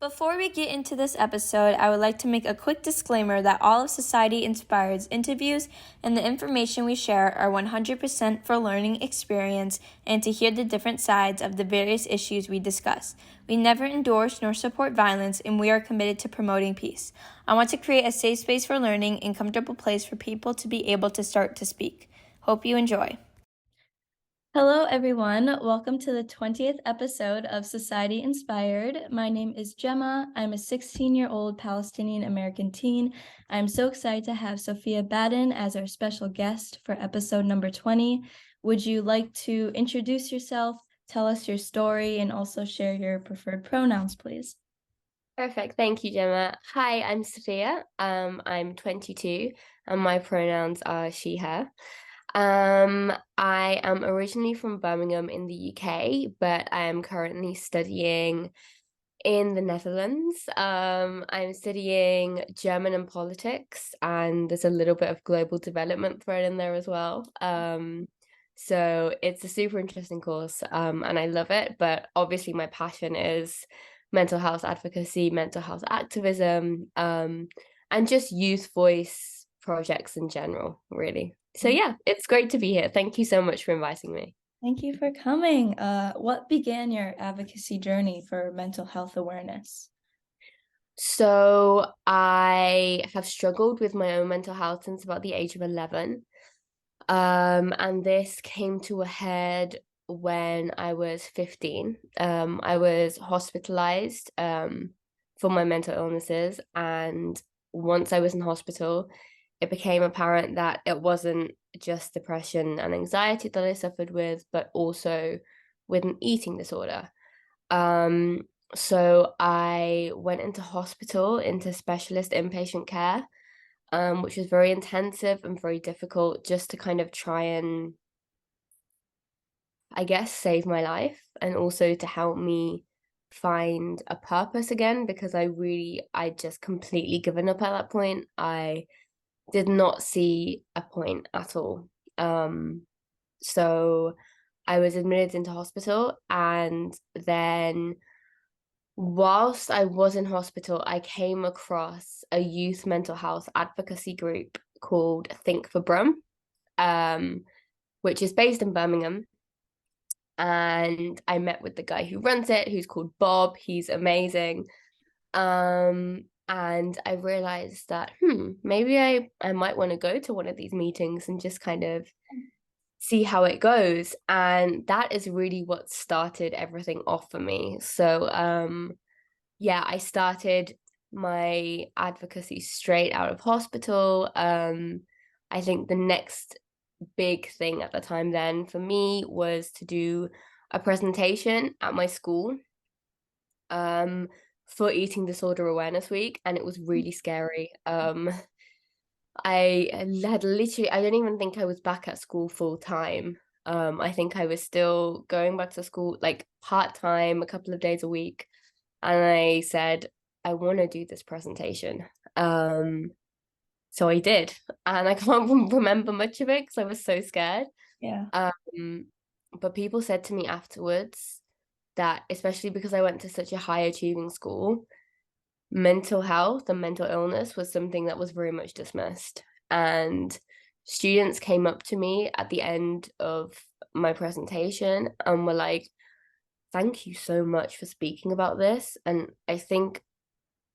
Before we get into this episode, I would like to make a quick disclaimer that all of Society Inspired's interviews and the information we share are 100% for learning experience and to hear the different sides of the various issues we discuss. We never endorse nor support violence, and we are committed to promoting peace. I want to create a safe space for learning and comfortable place for people to be able to start to speak. Hope you enjoy. Hello, everyone. Welcome to the 20th episode of Society Inspired. My name is Gemma. I'm a 16-year-old Palestinian American teen. I'm so excited to have Sophia Badhan as our special guest for episode number 20. Would you like to introduce yourself, tell us your story, and also share your preferred pronouns, please? Perfect. Thank you, Gemma. Hi, I'm Sophia. I'm 22 and my pronouns are she, her. I am originally from Birmingham in the UK, but I am currently studying in the Netherlands. I'm studying German and politics, and there's a little bit of global development thrown in there as well. So it's a super interesting course, and I love it. But obviously, my passion is mental health advocacy, mental health activism, and just youth voice projects in general, really. So yeah, it's great to be here. Thank you so much for inviting me. Thank you for coming. What began your advocacy journey for mental health awareness? So I have struggled with my own mental health since about the age of 11. And this came to a head when I was 15. I was hospitalized for my mental illnesses, and once I was in hospital, it became apparent that it wasn't just depression and anxiety that I suffered with, but also with an eating disorder. Um, so I went into hospital, into specialist inpatient care, which was very intensive and very difficult just to kind of try and, I guess, save my life and also to help me find a purpose again because I just completely given up at that point. I did not see a point at all. So I was admitted into hospital, and then whilst I was in hospital, I came across a youth mental health advocacy group called Think for Brum, um, which is based in Birmingham. And I met with the guy who runs it, who's called Bob. He's amazing. And I realized that, maybe I might want to go to one of these meetings and just kind of see how it goes. And that is really what started everything off for me. So, yeah, I started my advocacy straight out of hospital. I think the next big thing at the time then for me was to do a presentation at my school for Eating Disorder Awareness Week, and it was really scary. I had literally, I don't even think I was back at school full time. I think I was still going back to school like part time, a couple of days a week. And I said, I want to do this presentation. So I did. And I can't remember much of it because I was so scared. Yeah. But people said to me afterwards that, especially because I went to such a high achieving school, mental health and mental illness was something that was very much dismissed. And students came up to me at the end of my presentation and were like, thank you so much for speaking about this. And I think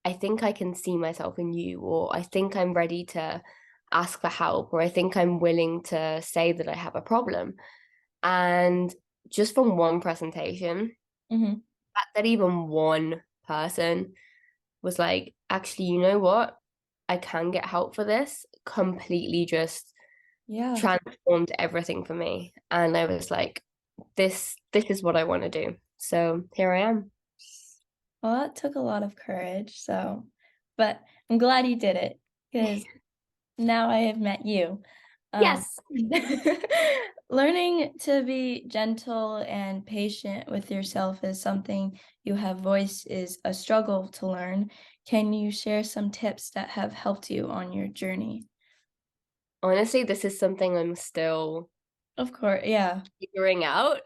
I can see myself in you, or I think I'm ready to ask for help, or I think I'm willing to say that I have a problem. And just from one presentation, Mm-hmm. that even one person was like, actually, you know what? I can get help for this, completely just Yeah. transformed everything for me. And I was like, this is what I want to do. So here I am. Well, that took a lot of courage, but I'm glad you did it because now I have met you. Yes. Learning to be gentle and patient with yourself is something you have voiced is a struggle to learn. Can you share some tips that have helped you on your journey? Honestly, this is something I'm still Of course, yeah. figuring out.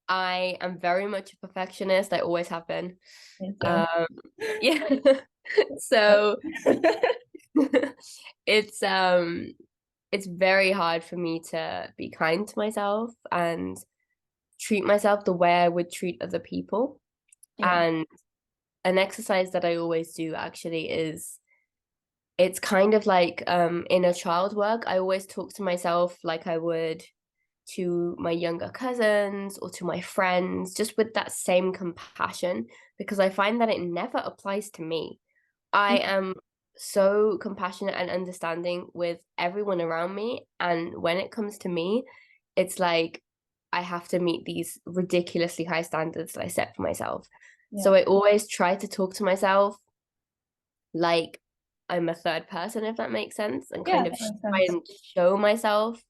I am very much a perfectionist. I always have been. Me too. Um, yeah. So it's it's very hard for me to be kind to myself and treat myself the way I would treat other people. Yeah. And an exercise that I always do actually is it's kind of like inner child work. I always talk to myself like I would to my younger cousins or to my friends, just with that same compassion, because I find that it never applies to me. I am so compassionate and understanding with everyone around me. And when it comes to me, it's like I have to meet these ridiculously high standards that I set for myself. So Yeah. I always try to talk to myself like I'm a third person, if that makes sense, and Yeah, kind that of makes try sense. and show myself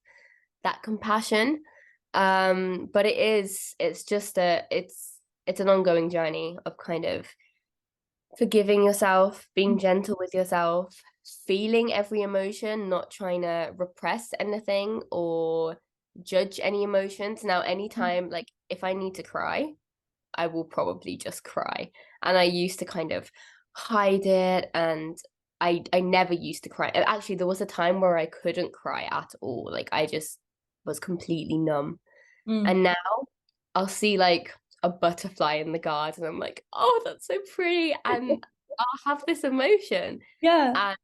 that compassion. But it's just it's an ongoing journey of kind of forgiving yourself, being gentle with yourself, feeling every emotion, not trying to repress anything or judge any emotions. Now, anytime, like if I need to cry, I will probably just cry. And I used to kind of hide it, and I never used to cry. Actually, there was a time where I couldn't cry at all. Like I just was completely numb. Mm. And now I'll see like a butterfly in the garden. I'm like, oh, that's so pretty. And I'll have this emotion. Yeah. And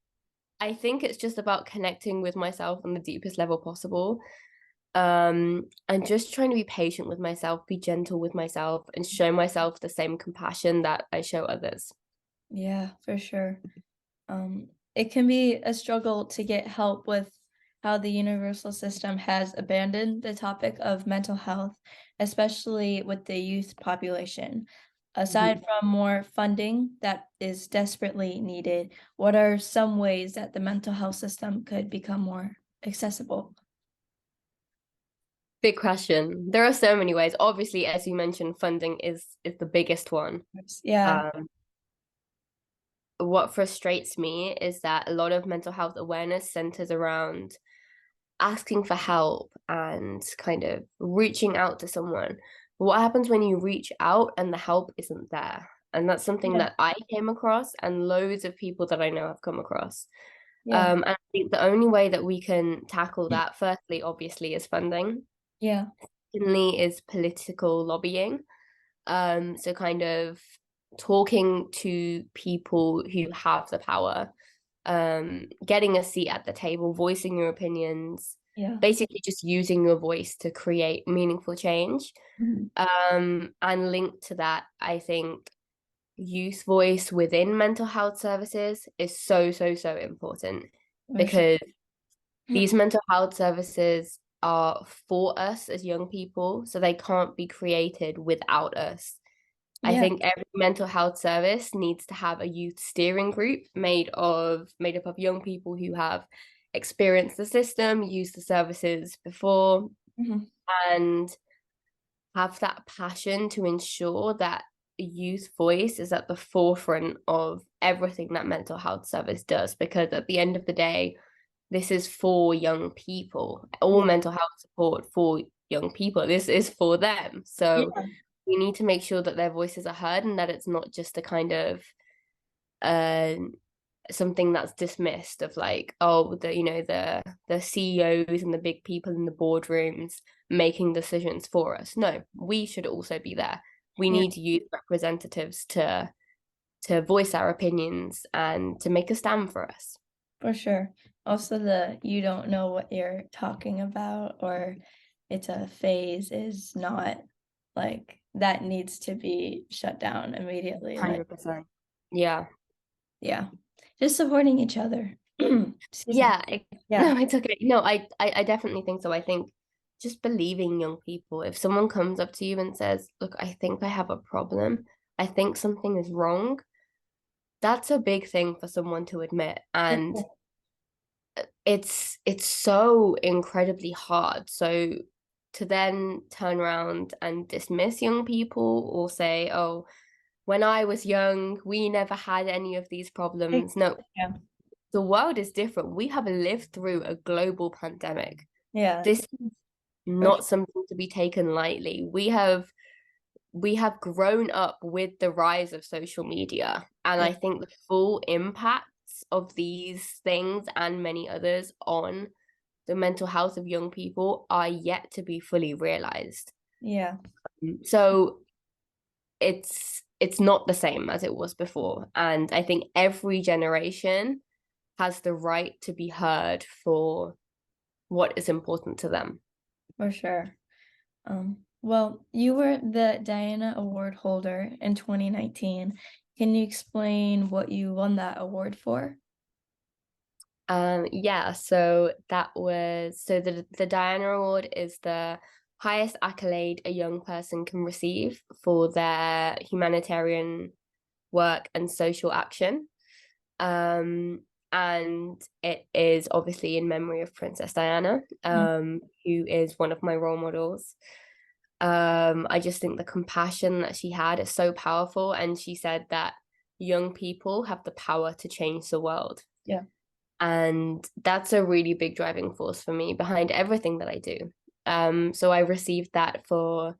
I think it's just about connecting with myself on the deepest level possible. And just trying to be patient with myself, be gentle with myself, and show myself the same compassion that I show others. Yeah, for sure. It can be a struggle to get help with how the universal system has abandoned the topic of mental health, especially with the youth population. Aside Mhm. from more funding that is desperately needed, what are some ways that the mental health system could become more accessible? Big question. There are so many ways. Obviously, as you mentioned, funding is the biggest one. Yeah, Um, what frustrates me is that a lot of mental health awareness centers around asking for help and kind of reaching out to someone. But what happens when you reach out and the help isn't there? And that's something yeah, that I came across and loads of people that I know have come across. yeah, And I think the only way that we can tackle that, firstly, obviously, is funding. yeah, Secondly, is political lobbying. So kind of talking to people who have the power, getting a seat at the table, voicing your opinions, yeah. basically just using your voice to create meaningful change. Mhm. And linked to that, I think youth voice within mental health services is so, so, so important For sure. because these mental health services are for us as young people, so they can't be created without us. I Yeah. think every mental health service needs to have a youth steering group made up of young people who have experienced the system, used the services before, Mhm. and have that passion to ensure that youth voice is at the forefront of everything that mental health service does. Because at the end of the day, this is for young people. All Yeah. mental health support for young people. This is for them. So Yeah. we need to make sure that their voices are heard and that it's not just a kind of uh something that's dismissed of like, oh, the CEOs and the big people in the boardrooms making decisions for us. No, we should also be there. We Yeah. need youth representatives to voice our opinions and to make a stand for us. For sure. Also, the you don't know what you're talking about or it's a phase is not like that needs to be shut down immediately. Like, 100%. Yeah. yeah, just supporting each other. Excuse me. Yeah, Yeah. no, it's okay. No, I definitely think so. I think just believing young people. If someone comes up to you and says, "Look, I think I have a problem. I think something is wrong," that's a big thing for someone to admit. For And sure. it's so incredibly hard. So to then turn around and dismiss young people or say, "Oh, when I was young, we never had any of these Like, problems." No, yeah. the world is different. We have lived through a global pandemic. Yeah. This is For not something to be taken lightly. We have we have grown up with the rise of social media, and Yeah. I think the full impacts of these things and many others on the mental health of young people are yet to be fully realized. Yeah. So it's not the same as it was before, and I think every generation has the right to be heard for what is important to them. For sure. Well, you were the Diana Award holder in 2019. Can you explain what you won that award for? Yeah, so that was so the Diana Award is the highest accolade a young person can receive for their humanitarian work and social action. And it is obviously in memory of Princess Diana, Mm. who is one of my role models. I just think the compassion that she had is so powerful, and she said that young people have the power to change the world. Yeah. And that's a really big driving force for me behind everything that I do. So I received that for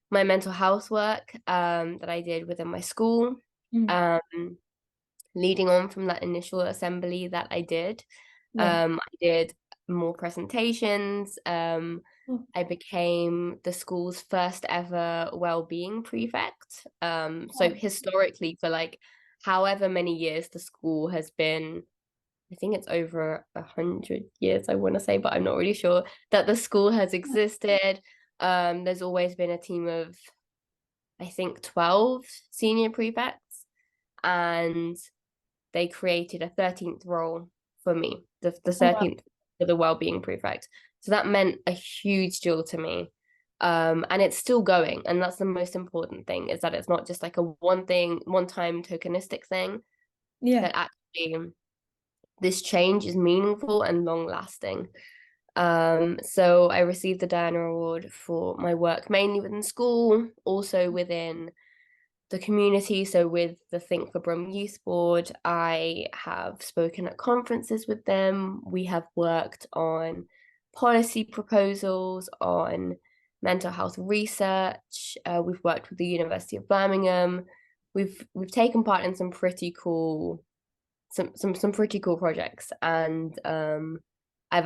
my mental health work that I did within my school. Mm. Um, Leading on from that initial assembly that I did, Yeah. I did more presentations. Oh, I became the school's first ever well-being prefect. So wow. historically, for like however many years the school has been, I think it's over 100 years, I want to say, but I'm not really sure that the school has existed. There's always been a team of, I think, 12 senior prefects, and they created a 13th role for me, the Oh, wow. 13th for the well-being prefect. So that meant a huge deal to me. And it's still going, and that's the most important thing, is that it's not just like a one time tokenistic thing, Yeah. that actually this change is meaningful and long lasting. So I received the Diana Award for my work mainly within school, also within the community. So with the Think for Brum Youth Board, I have spoken at conferences with them. We have worked on policy proposals, on mental health research. We've worked with the University of Birmingham. We've taken part in some pretty cool some pretty cool projects, and I've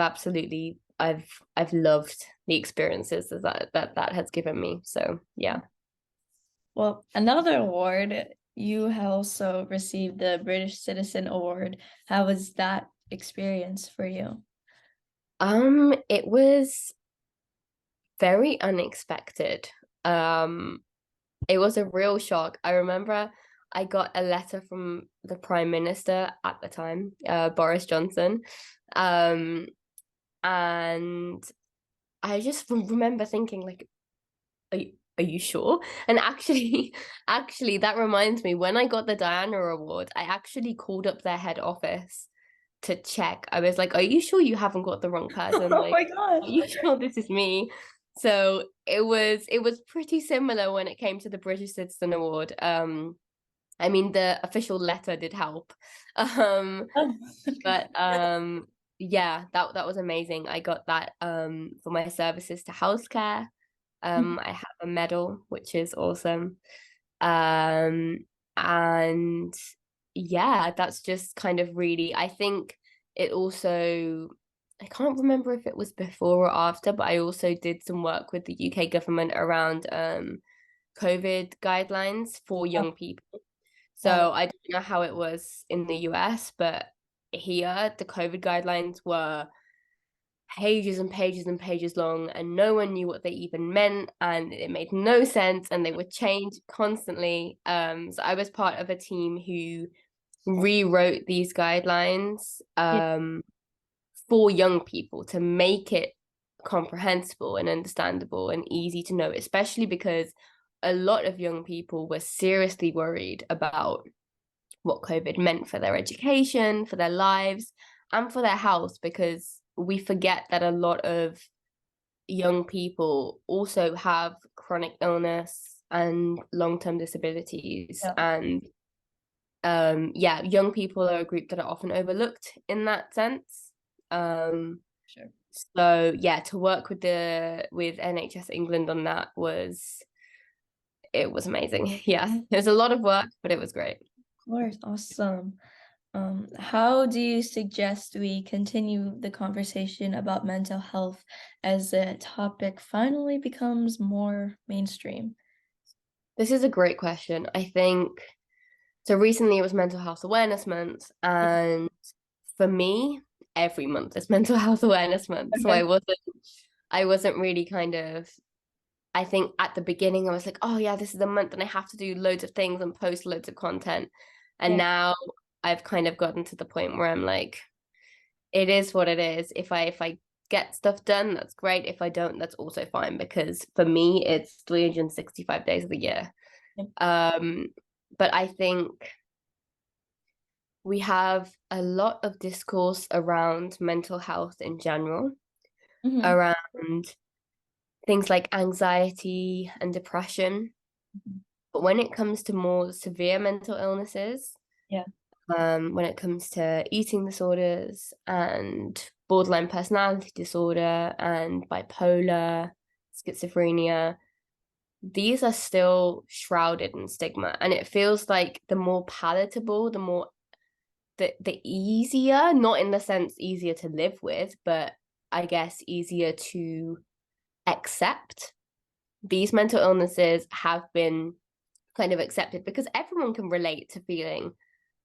loved the experiences that has given me. So yeah. Well, another award, you also received the British Citizen Award. How was that experience for you? It was very unexpected. Um, it was a real shock. I remember I got a letter from the Prime Minister at the time, Boris Johnson, um, and I just remember thinking like, are you sure? And actually, actually, that reminds me, when I got the Diana Award, I actually called up their head office to check. I was like, are you sure you haven't got the wrong person? Oh Like, my gosh. are you sure this is me? So it was pretty similar when it came to the British Citizen Award. I mean, the official letter did help. Um, Oh, but yeah, that was amazing. I got that for my services to healthcare. I have a medal, which is awesome. Um, and yeah, that's just kind of really, I think it also, I can't remember if it was before or after, but I also did some work with the UK government around COVID guidelines for oh, young people. wow. So I don't know how it was in the US, but here the COVID guidelines were pages and pages and pages long, and no one knew what they even meant, and it made no sense, and they would change constantly. So I was part of a team who rewrote these guidelines Yeah. for young people to make it comprehensible and understandable and easy to know, especially because a lot of young people were seriously worried about what COVID meant for their education, for their lives, and for their health, because we forget that a lot of young people also have chronic illness and long-term disabilities. Yeah. And yeah, young people are a group that are often overlooked in that sense. Um, Sure. so yeah, to work with NHS England on that was it was amazing. Yeah, it was a lot of work, but it was great. Of course, awesome. How do you suggest we continue the conversation about mental health as the topic finally becomes more mainstream? This is a great question. I think so. Recently, it was Mental Health Awareness Month, and for me, every month is Mental Health Awareness Month. So Okay. I wasn't really kind of. I think at the beginning, I was like, oh yeah, this is a month, and I have to do loads of things and post loads of content. And Yeah. now I've kind of gotten to the point where I'm like, it is what it is. If I get stuff done, that's great. If I don't, that's also fine because for me, it's 365 days of the year. Yeah. Um, but I think we have a lot of discourse around mental health in general, Mm-hmm. around things like anxiety and depression. But when it comes to more severe mental illnesses, Yeah. when it comes to eating disorders and borderline personality disorder and bipolar, schizophrenia, these are still shrouded in stigma. And it feels like the more palatable, the easier, not in the sense easier to live with, but I guess easier to accept. These mental illnesses have been kind of accepted because everyone can relate to feeling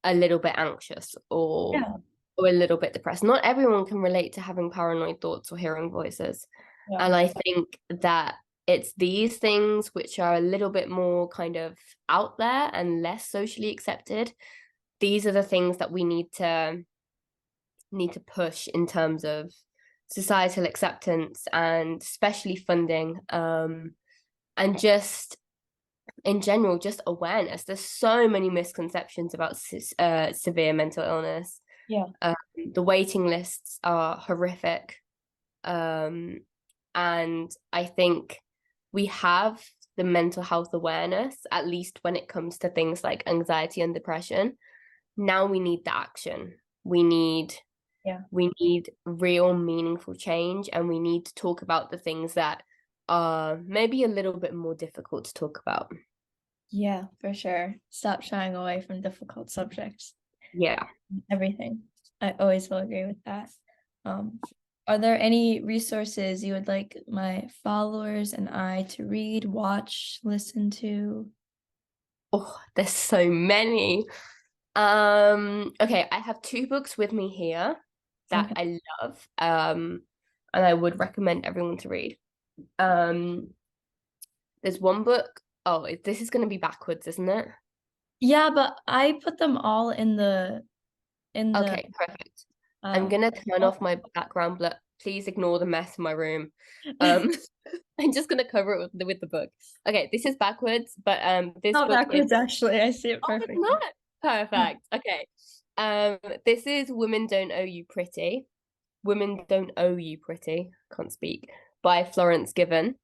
a little bit anxious Yeah. or a little bit depressed. Not everyone can relate to having paranoid thoughts or hearing voices. Yeah. And I think that it's these things which are a little bit more kind of out there and less socially accepted. These are the things that we need to push in terms of societal acceptance and especially funding, and just in general, just awareness. There's so many misconceptions about severe mental illness. Yeah. The waiting lists are horrific. Um, and I think we have the mental health awareness, at least when it comes to things like anxiety and depression. Now we need the action. We need Yeah. we need real meaningful change, and we need to talk about the things that are maybe a little bit more difficult to talk about. Yeah, for sure. Stop shying away from difficult subjects. Yeah. Everything. I always will agree with that. Um, are there any resources you would like my followers and I to read, watch, listen to? Oh, there's so many. Okay, I have two books with me here that Okay. I love, and I would recommend everyone to read. Um, there's one book. Oh, this is going to be backwards, isn't it? Yeah, but I put them all in the Okay, perfect. I'm um gonna turn oh, off my background, but please ignore the mess in my room. Um, I'm just gonna cover it with the book. Okay, this is backwards, but this not book is. backwards actually. I see it Oh, it's perfectly. not perfect. Okay. This is Women Don't Owe You Pretty. Women Don't Owe You Pretty. Can't speak. By Florence Given.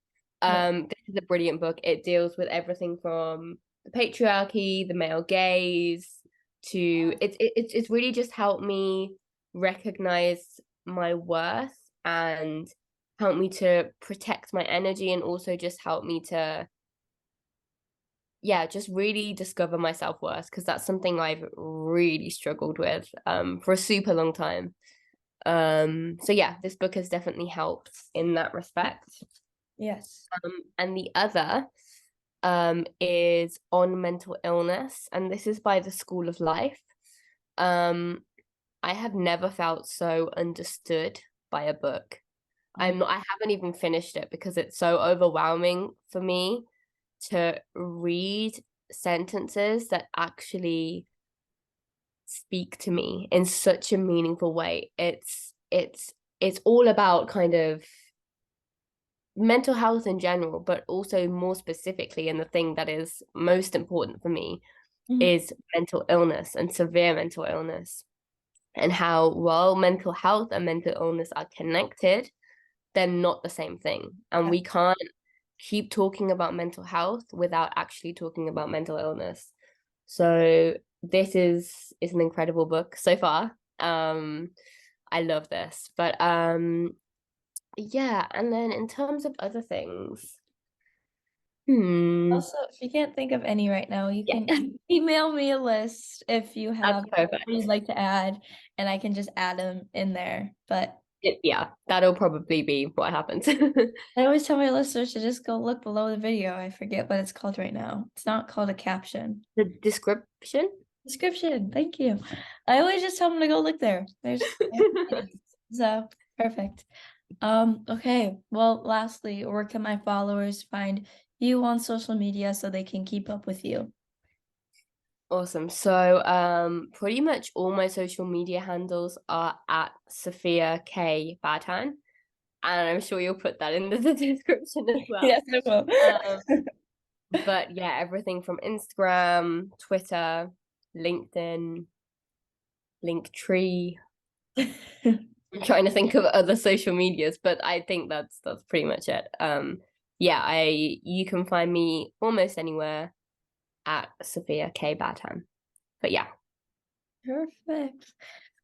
Yeah. This is a brilliant book. It deals with everything from the patriarchy, the male gaze, to it's really just helped me recognize my worth and help me to protect my energy and also just help me to yeah, just really discover my self-worth because that's something I've really struggled with for a super long time. So yeah, this book has definitely helped in that respect. Yes. And the other is on mental illness, and this is by the School of Life. Um, I have never felt so understood by a book. Oh, I haven't even finished it because it's so overwhelming for me to read sentences that actually speak to me in such a meaningful way. It's all about kind of mental health in general, but also more specifically, and the thing that is most important for me mhm. is mental illness and severe mental illness, and how well mental health and mental illness are connected, they're not the same thing. And Yeah. we can't keep talking about mental health without actually talking about mental illness. So this is an incredible book so far. I love this. But yeah, and then in terms of other things, Also, if you can't think of any right now, you Yeah, can email me a list if you that's have perfect. what you'd like to add, and I can just add them in there. But Yeah, that'll probably be what happens. I always tell my listeners to just go look below the video. I forget what it's called right now. It's not called a caption. The description. Description. Thank you. I always just tell them to go look there. There's so perfect. Okay. Well, lastly, where can my followers find you on social media so they can keep up with you? Awesome. So, pretty much all my social media handles are at Sophia K Badhan, and I'm sure you'll put that in the description as well. Yes, I will. Um, but yeah, everything from Instagram, Twitter, LinkedIn, Linktree. I'm trying to think of other social medias, but I think that's pretty much it. Yeah, I you can find me almost anywhere at Sophia K Badhan. But yeah, Perfect.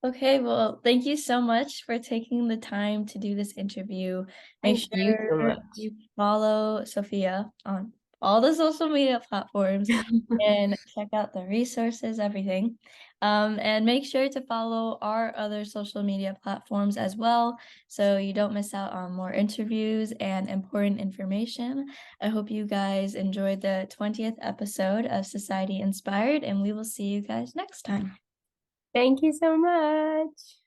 Okay, well, thank you so much for taking the time to do this interview. Make thank you so sure much. you follow Sophia on all the social media platforms and check out the resources, everything. And make sure to follow our other social media platforms as well so you don't miss out on more interviews and important information. I hope you guys enjoyed the 20th episode of Society Inspired, and we will see you guys next time. Thank you so much.